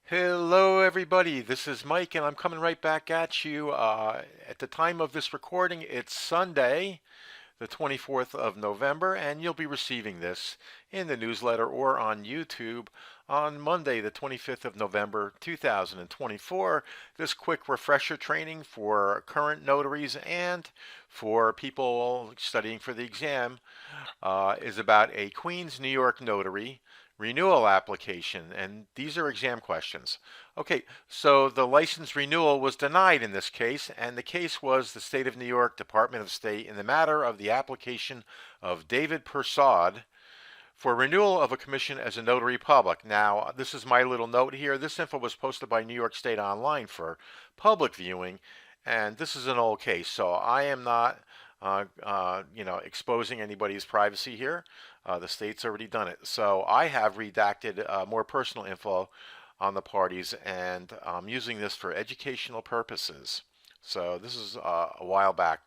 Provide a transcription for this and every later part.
Hello, everybody. This is Mike, and I'm coming right back at you. At the time of this recording, it's Sunday, the 24th of November, and you'll be receiving this in the newsletter or on YouTube on Monday, the 25th of November, 2024. This quick refresher training for current notaries and for people studying for the exam is about a Queens, New York notary renewal application, and these are exam questions. Okay, so the license renewal was denied in this case, and the case was the State of New York Department of State in the matter of the application of David Persaud for renewal of a commission as a notary public. Now, this is my little note here. This info was posted by New York State Online for public viewing, and this is an old case, so I am not exposing anybody's privacy here. The state's already done it. So I have redacted more personal info on the parties, and I'm using this for educational purposes. So this is a while back.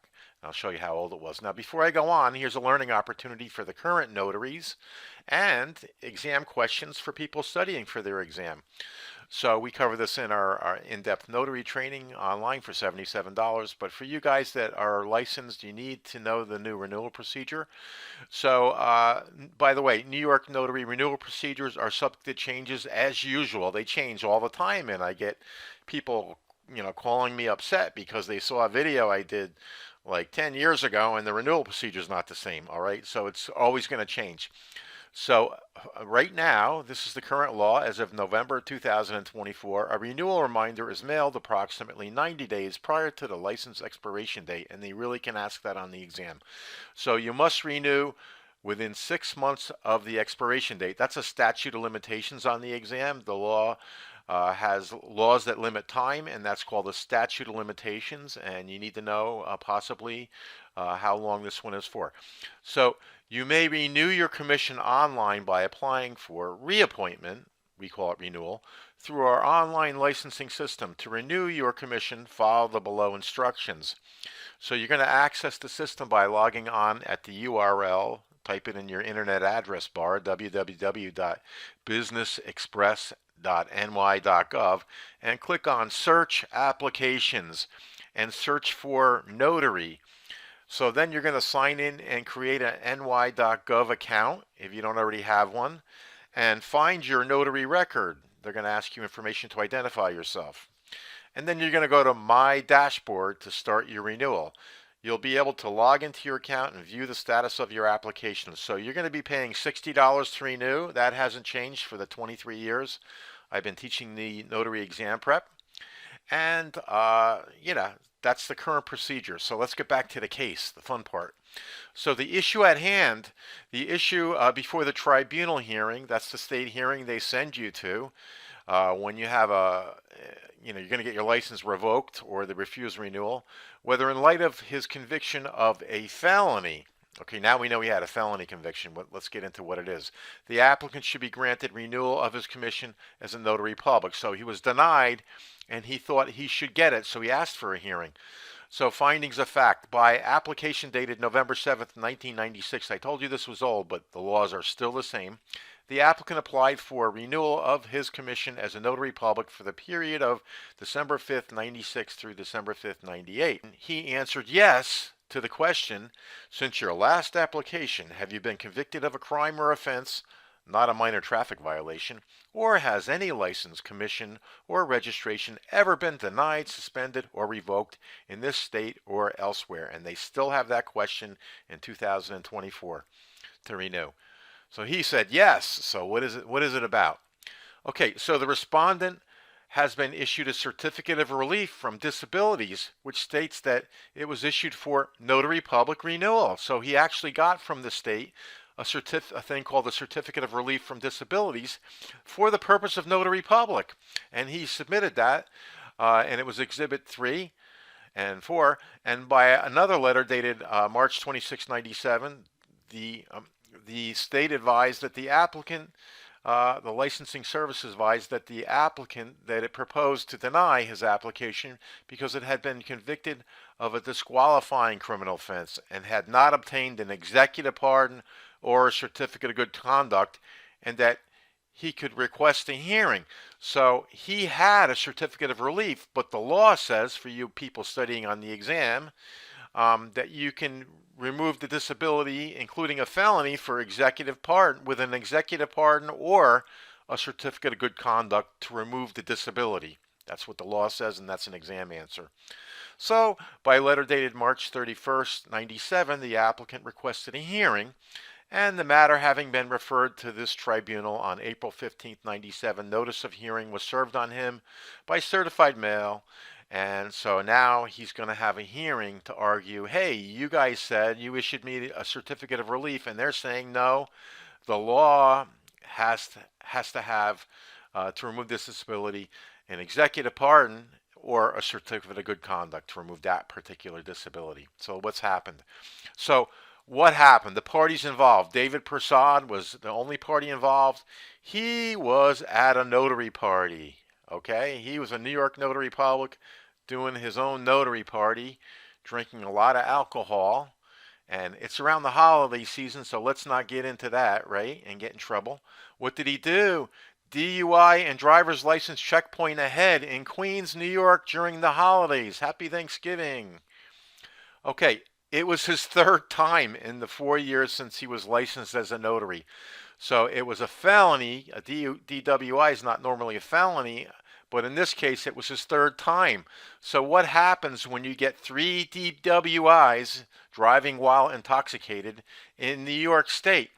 I'll show you how old it was. Now, before I go on, here's a learning opportunity for the current notaries and exam questions for people studying for their exam. So we cover this in our in-depth notary training online for $77. But for you guys that are licensed, you need to know the new renewal procedure. So, by the way, New York notary renewal procedures are subject to changes as usual. They change all the time, and I get people, calling me upset because they saw a video I did like 10 years ago and the renewal procedure is not the same. All right, so it's always going to change. So right now, this is the current law as of November 2024. A renewal reminder is mailed approximately 90 days prior to the license expiration date, and they really can ask that on the exam. So you must renew within 6 months of the expiration date. That's a statute of limitations on the exam. The law has laws that limit time, and that's called a statute of limitations, and you need to know possibly how long this one is for. So you may renew your commission online by applying for reappointment, we call it renewal, through our online licensing system. To renew your commission, follow the below instructions. So you're going to access the system by logging on at the URL. Type it in your internet address bar, www.businessexpress.ny.gov, and click on Search Applications and search for Notary. So then you're going to sign in and create an ny.gov account if you don't already have one, and find your notary record. They're going to ask you information to identify yourself. And then you're going to go to My Dashboard to start your renewal. You'll be able to log into your account and view the status of your application. So you're going to be paying $60 to renew. That hasn't changed for the 23 years I've been teaching the notary exam prep. And, that's the current procedure. So let's get back to the case, the fun part. So the issue at hand, the issue before the tribunal hearing, that's the state hearing they send you to when you have you're going to get your license revoked or the refused renewal, whether in light of his conviction of a felony. Okay, now we know he had a felony conviction, but let's get into what it is. The applicant should be granted renewal of his commission as a notary public. So he was denied, and he thought he should get it, so he asked for a hearing. So findings of fact. By application dated November 7th, 1996, I told you this was old, but the laws are still the same. The applicant applied for renewal of his commission as a notary public for the period of December 5th, 96 through December 5th, 98. He answered yes to the question, since your last application, have you been convicted of a crime or offense, not a minor traffic violation, or has any license, commission, or registration ever been denied, suspended, or revoked in this state or elsewhere? And they still have that question in 2024 to renew. So he said yes. So what is it about? Okay, so the respondent has been issued a certificate of relief from disabilities, which states that it was issued for notary public renewal. So he actually got from the state a thing called the certificate of relief from disabilities for the purpose of notary public, and he submitted that, and it was Exhibit 3 and 4. And by another letter dated March 26, 97, the state advised that the applicant, the licensing services advised that the applicant, that it proposed to deny his application because it had been convicted of a disqualifying criminal offense and had not obtained an executive pardon or a certificate of good conduct, and that he could request a hearing. So he had a certificate of relief, but the law says, for you people studying on the exam, that you can remove the disability, including a felony, for executive pardon, with an executive pardon or a certificate of good conduct to remove the disability. That's what the law says, and that's an exam answer. So, by letter dated March 31st, 97, the applicant requested a hearing, and the matter having been referred to this tribunal on April 15th, 97, notice of hearing was served on him by certified mail. And so now he's going to have a hearing to argue, hey, you guys said you issued me a certificate of relief, and they're saying no, the law has to have to remove this disability an executive pardon or a certificate of good conduct to remove that particular disability. So what's happened? So what happened? The parties involved. David Prasad was the only party involved. He was at a notary party. Okay, he was a New York notary public doing his own notary party, drinking a lot of alcohol. And it's around the holiday season, so let's not get into that, right? And get in trouble. What did he do? DUI and driver's license checkpoint ahead in Queens, New York during the holidays. Happy Thanksgiving. Okay, it was his third time in the 4 years since he was licensed as a notary. So it was a felony. A DWI is not normally a felony, but in this case, it was his third time. So what happens when you get 3 DWIs, driving while intoxicated, in New York State?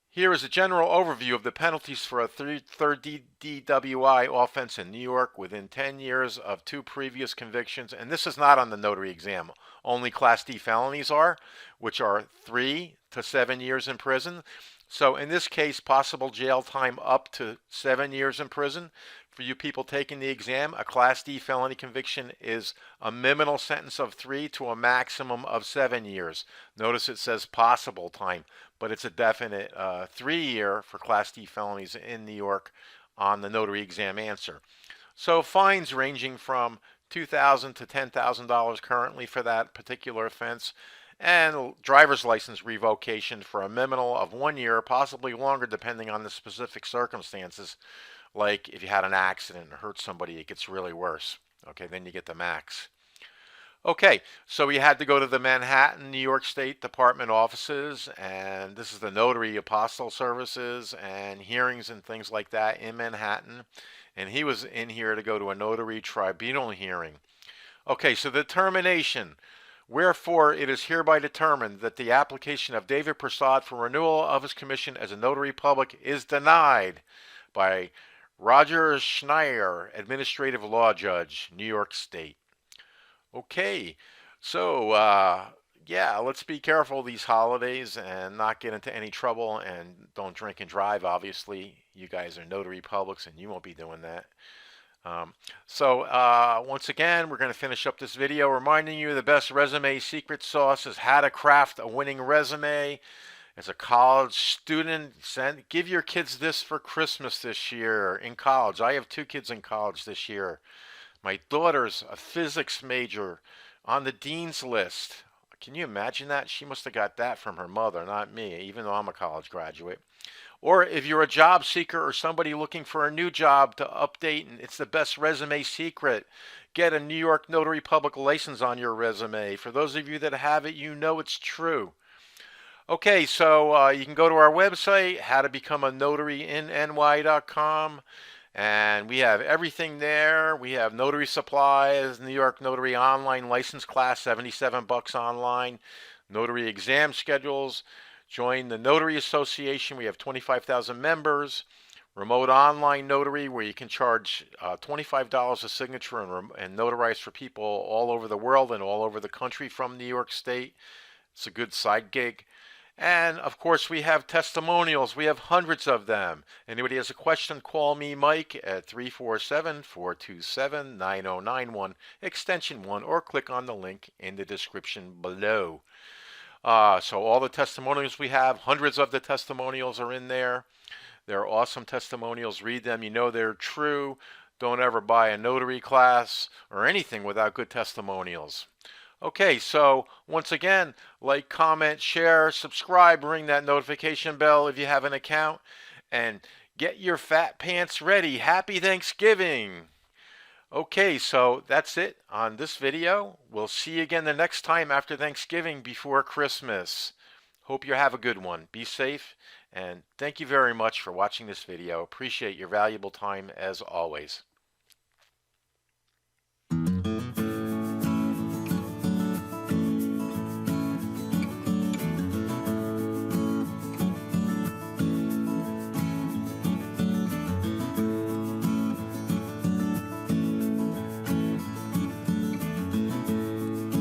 Here is a general overview of the penalties for a third DWI offense in New York within 10 years of 2 previous convictions. And this is not on the notary exam. Only Class D felonies are, which are 3 to 7 years in prison. So in this case, possible jail time up to 7 years in prison. For you people taking the exam, a Class D felony conviction is a minimal sentence of 3 to a maximum of 7 years. Notice it says possible time, but it's a definite 3-year for Class D felonies in New York on the notary exam answer. So fines ranging from $2,000 to $10,000 currently for that particular offense, and driver's license revocation for a minimal of 1 year, possibly longer depending on the specific circumstances. Like if you had an accident and hurt somebody, it gets really worse. Okay, then you get the max. Okay, so we had to go to the Manhattan, New York State Department offices, and this is the Notary Apostille Services and hearings and things like that in Manhattan. And he was in here to go to a notary tribunal hearing. Okay, so the determination. Wherefore, it is hereby determined that the application of David Prasad for renewal of his commission as a notary public is denied by Roger Schneier, Administrative Law Judge, New York State. Okay, so yeah, let's be careful these holidays and not get into any trouble, and don't drink and drive. Obviously, you guys are notary publics and you won't be doing that. Once again, we're going to finish up this video reminding you the best resume secret sauce is how to craft a winning resume. As a college student, give your kids this for Christmas this year in college. I have 2 kids in college this year. My daughter's a physics major on the dean's list. Can you imagine that? She must have got that from her mother, not me, even though I'm a college graduate. Or if you're a job seeker or somebody looking for a new job to update, and it's the best resume secret, get a New York Notary Public license on your resume. For those of you that have it, you know it's true. Okay, so you can go to our website, howtobecomeanotaryinny.com, and we have everything there. We have notary supplies, New York Notary online license class, $77 online, notary exam schedules. Join the Notary Association. We have 25,000 members. Remote online notary, where you can charge $25 a signature and notarize for people all over the world and all over the country from New York State. It's a good side gig. And of course, we have testimonials. We have hundreds of them. Anybody has a question, call me, Mike, at 347-427-9091, extension 1, or click on the link in the description below. So all the testimonials we have, hundreds of the testimonials are in there. They're awesome testimonials. Read them. You know they're true. Don't ever buy a notary class or anything without good testimonials. Okay, so once again, like, comment, share, subscribe, ring that notification bell if you have an account, and Get your fat pants ready. Happy Thanksgiving. Okay, so that's it on this video. We'll see you again the next time after Thanksgiving before Christmas. Hope you have a good one. Be safe, and thank you very much for watching this video. Appreciate your valuable time as always.